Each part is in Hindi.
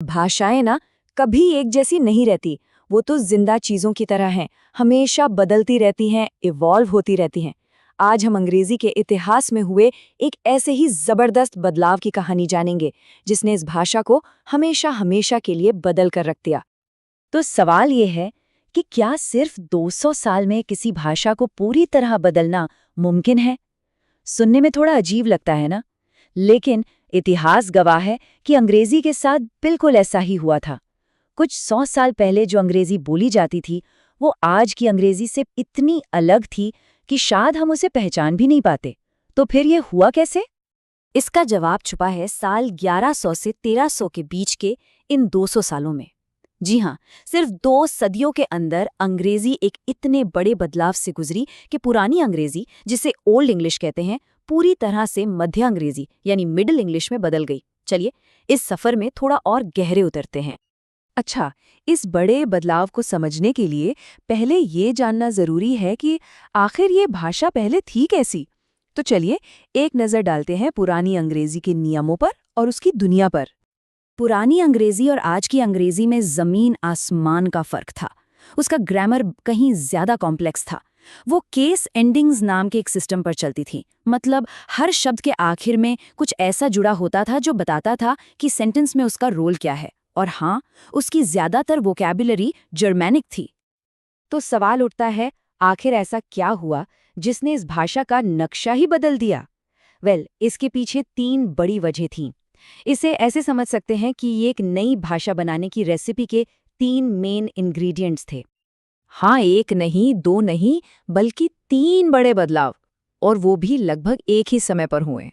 भाषाएं ना कभी एक जैसी नहीं रहती। वो तो जिंदा चीजों की तरह हैं, हमेशा बदलती रहती हैं, इवॉल्व होती रहती हैं। आज हम अंग्रेजी के इतिहास में हुए एक ऐसे ही जबरदस्त बदलाव की कहानी जानेंगे, जिसने इस भाषा को हमेशा हमेशा के लिए बदल कर रख दिया। तो सवाल ये है कि क्या सिर्फ 200 साल में किसी भाषा को पूरी तरह बदलना मुमकिन है? सुनने में थोड़ा अजीब लगता है ना, लेकिन इतिहास गवाह है कि अंग्रेजी के साथ बिल्कुल ऐसा ही हुआ था। कुछ 100 साल पहले जो अंग्रेजी बोली जाती थी, वो आज की अंग्रेजी से इतनी अलग थी कि शायद हम उसे पहचान भी नहीं पाते। तो फिर ये हुआ कैसे? इसका जवाब छुपा है साल 1100 से 1300 के बीच के इन 200 सालों में। जी हाँ, सिर्फ 2 सदियों के अंदर अंग्रेजी एक इतने बड़े बदलाव से गुजरी कि पुरानी अंग्रेजी, जिसे ओल्ड इंग्लिश कहते हैं, पूरी तरह से मध्य अंग्रेजी यानी मिडिल इंग्लिश में बदल गई। चलिए इस सफर में थोड़ा और गहरे उतरते हैं। अच्छा, इस बड़े बदलाव को समझने के लिए पहले ये जानना जरूरी है कि आखिर ये भाषा पहले थी कैसी। तो चलिए एक नज़र डालते हैं पुरानी अंग्रेजी के नियमों पर और उसकी दुनिया पर। पुरानी अंग्रेजी और आज की अंग्रेजी में जमीन आसमान का फर्क था। उसका ग्रामर कहीं ज्यादा कॉम्प्लेक्स था। वो केस एंडिंग्स नाम के एक सिस्टम पर चलती थी। मतलब हर शब्द के आखिर में कुछ ऐसा जुड़ा होता था जो बताता था कि सेंटेंस में उसका रोल क्या है। और हाँ, उसकी ज्यादातर वोकैबुलरी जर्मैनिक थी। तो सवाल उठता है, आखिर ऐसा क्या हुआ जिसने इस भाषा का नक्शा ही बदल दिया? इसके पीछे 3 बड़ी वजह थीं। इसे ऐसे समझ सकते हैं कि ये एक नई भाषा बनाने की रेसिपी के 3 मेन इंग्रेडिएंट्स थे। हाँ, एक नहीं, 2 नहीं, बल्कि 3 बड़े बदलाव, और वो भी लगभग एक ही समय पर हुए।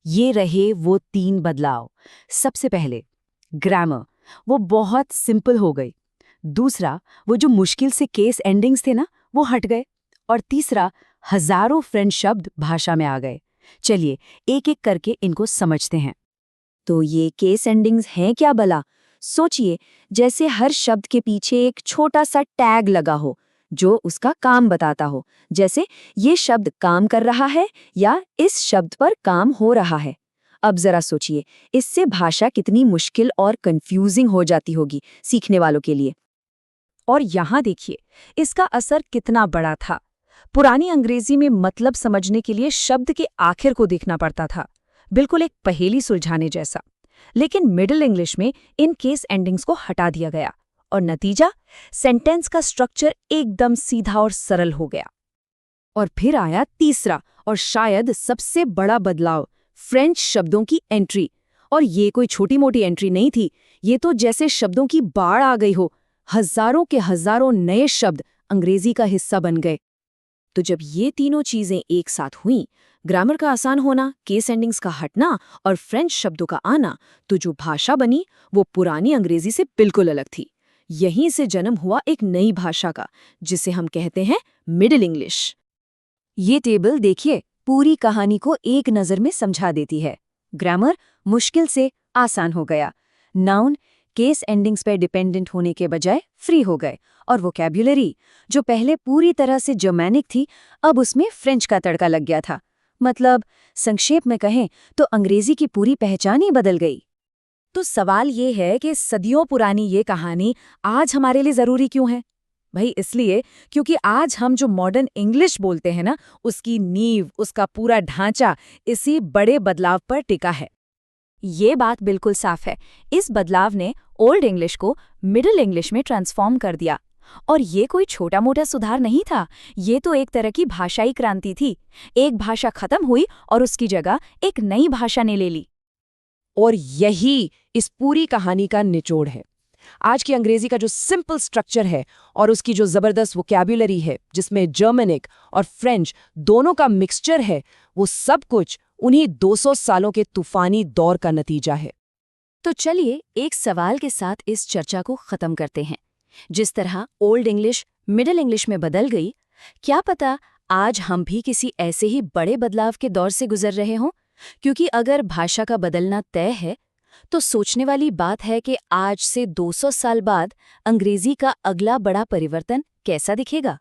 ये रहे वो 3 बदलाव। सबसे पहले ग्रामर, वो बहुत सिंपल हो गई। दूसरा, वो जो मुश्किल से केस एंडिंग्स थे ना, वो हट गए। और तीसरा, हजारों फ्रेंच शब्द भाषा में आ गए। चलिए एक एक करके इनको समझते हैं। तो ये केस एंडिंग्स हैं क्या भला? सोचिए, जैसे हर शब्द के पीछे एक छोटा सा टैग लगा हो जो उसका काम बताता हो। जैसे ये शब्द काम कर रहा है या इस शब्द पर काम हो रहा है। अब जरा सोचिए, इससे भाषा कितनी मुश्किल और कंफ्यूजिंग हो जाती होगी सीखने वालों के लिए। और यहाँ देखिए, इसका असर कितना बड़ा था। पुरानी अंग्रेजी में मतलब समझने के लिए शब्द के आखिर को देखना पड़ता था, बिल्कुल एक पहेली सुलझाने जैसा। लेकिन मिडिल इंग्लिश में इन केस एंडिंग्स को हटा दिया गया और नतीजा, सेंटेंस का स्ट्रक्चर एकदम सीधा और सरल हो गया। और फिर आया तीसरा और शायद सबसे बड़ा बदलाव, फ्रेंच शब्दों की एंट्री। और ये कोई छोटी मोटी एंट्री नहीं थी, ये तो जैसे शब्दों की बाढ़ आ गई हो। हजारों के हजारों नए शब्द अंग्रेजी का हिस्सा बन गए। तो जब ये तीनों चीजें एक साथ हुईं, ग्रामर का आसान होना, केस एंडिंग्स का हटना और फ्रेंच शब्दों का आना, तो जो भाषा बनी वो पुरानी अंग्रेजी से बिल्कुल अलग थी। यहीं से जन्म हुआ एक नई भाषा का, जिसे हम कहते हैं मिडिल इंग्लिश। ये टेबल देखिए, पूरी कहानी को एक नज़र में समझा देती है। ग्रामर मुश्किल से आसान हो गया, नाउन केस एंडिंग्स पर डिपेंडेंट होने के बजाय फ्री हो गए, और वोकैब्युलरी जो पहले पूरी तरह से जर्मैनिक थी, अब उसमें फ्रेंच का तड़का लग गया था। मतलब संक्षेप में कहें तो अंग्रेजी की पूरी पहचान ही बदल गई। तो सवाल ये है कि सदियों पुरानी ये कहानी आज हमारे लिए ज़रूरी क्यों है? भाई इसलिए क्योंकि आज हम जो मॉडर्न इंग्लिश बोलते हैं ना, उसकी नींव, उसका पूरा ढांचा इसी बड़े बदलाव पर टिका है। ये बात बिल्कुल साफ है, इस बदलाव ने ओल्ड इंग्लिश को मिडिल इंग्लिश में ट्रांसफॉर्म कर दिया। और ये कोई छोटा मोटा सुधार नहीं था, ये तो एक तरह की भाषाई क्रांति थी। एक भाषा खत्म हुई और उसकी जगह एक नई भाषा ने ले ली। और यही इस पूरी कहानी का निचोड़ है। आज की अंग्रेजी का जो सिंपल स्ट्रक्चर है और उसकी जो जबरदस्त वोकैब्युलरी है, जिसमें जर्मनिक और फ्रेंच दोनों का मिक्सचर है, वो सब कुछ उन्हीं 200 सालों के तूफानी दौर का नतीजा है। तो चलिए एक सवाल के साथ इस चर्चा को खत्म करते हैं। जिस तरह ओल्ड इंग्लिश मिडिल इंग्लिश में बदल गई, क्या पता आज हम भी किसी ऐसे ही बड़े बदलाव के दौर से गुजर रहे हों? क्योंकि अगर भाषा का बदलना तय है, तो सोचने वाली बात है कि आज से 200 साल बाद अंग्रेजी का अगला बड़ा परिवर्तन कैसा दिखेगा।